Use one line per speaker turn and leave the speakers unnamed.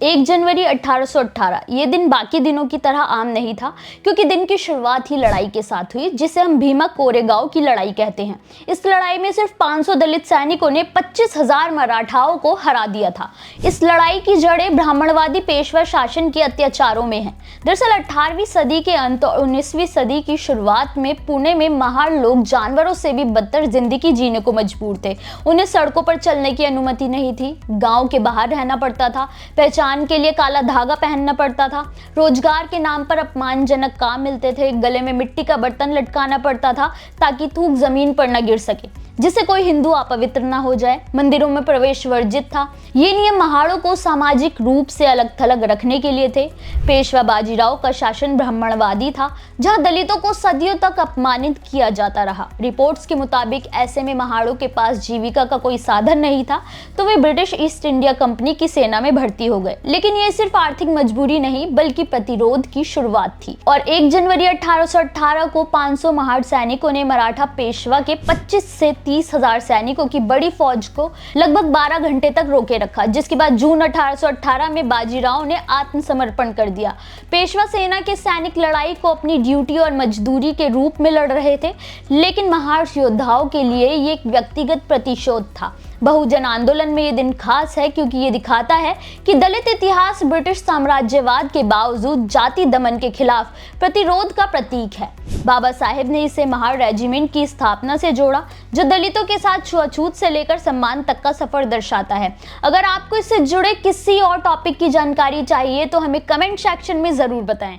1 जनवरी 1818 ये दिन बाकी दिनों की तरह आम नहीं था, क्योंकि दिन की शुरुआत ही लड़ाई के साथ हुई, जिसे हम भीमा कोरेगांव की लड़ाई कहते हैं। इस लड़ाई में सिर्फ 500 दलित सैनिकों ने 25,000 मराठाओं को हरा दिया था। इस लड़ाई की जड़ें ब्राह्मणवादी पेशवा शासन के अत्याचारों में हैं। दरअसल 18वीं सदी के अंत और 19वीं सदी की शुरुआत में पुणे में महार लोग जानवरों से भी बदतर जिंदगी जीने को मजबूर थे। उन्हें सड़कों पर चलने की अनुमति नहीं थी, गांव के बाहर रहना पड़ता था, पहचान के लिए काला धागा पहनना पड़ता था, रोजगार के नाम पर अपमानजनक काम मिलते थे, गले में मिट्टी का बर्तन लटकाना पड़ता था ताकि थूक जमीन पर न गिर सके, जिससे कोई हिंदू अपवित्र न हो जाए। मंदिरों में प्रवेश वर्जित था। ये नियम महाड़ों को सामाजिक रूप से अलग थलग रखने के लिए थे। पेशवा बाजीराव का शासन ब्राह्मणवादी था, जहां दलितों को सदियों तक अपमानित किया जाता रहा। रिपोर्ट्स के मुताबिक ऐसे में महाड़ों के पास जीविका का कोई साधन नहीं था, तो वे ब्रिटिश ईस्ट इंडिया कंपनी की सेना में भर्ती हो गए। लेकिन ये सिर्फ आर्थिक मजबूरी नहीं, बल्कि प्रतिरोध की शुरुआत थी। और 1 जनवरी 1818 को 500 महाड़ सैनिकों ने मराठा पेशवा के 25 से 30,000 सैनिकों की बड़ी फौज को लगभग 12 घंटे तक रोके रखा, जिसके बाद जून 1818 में बाजीराव ने आत्मसमर्पण कर दिया। पेशवा सेना के सैनिक लड़ाई को अपनी ड्यूटी और मजदूरी के रूप में लड़ रहे थे, लेकिन महार योद्धाओं के लिए ये एक व्यक्तिगत प्रतिशोध था। बहुजन आंदोलन में ये दिन खास है, क्योंकि ये दिखाता है कि दलित इतिहास ब्रिटिश साम्राज्यवाद के बावजूद जाति दमन के खिलाफ प्रतिरोध का प्रतीक है। बाबा साहेब ने इसे महार रेजिमेंट की स्थापना से जोड़ा, जो दलितों के साथ छुआछूत से लेकर सम्मान तक का सफर दर्शाता है। अगर आपको इससे जुड़े किसी और टॉपिक की जानकारी चाहिए तो हमें कमेंट सेक्शन में जरूर बताएं।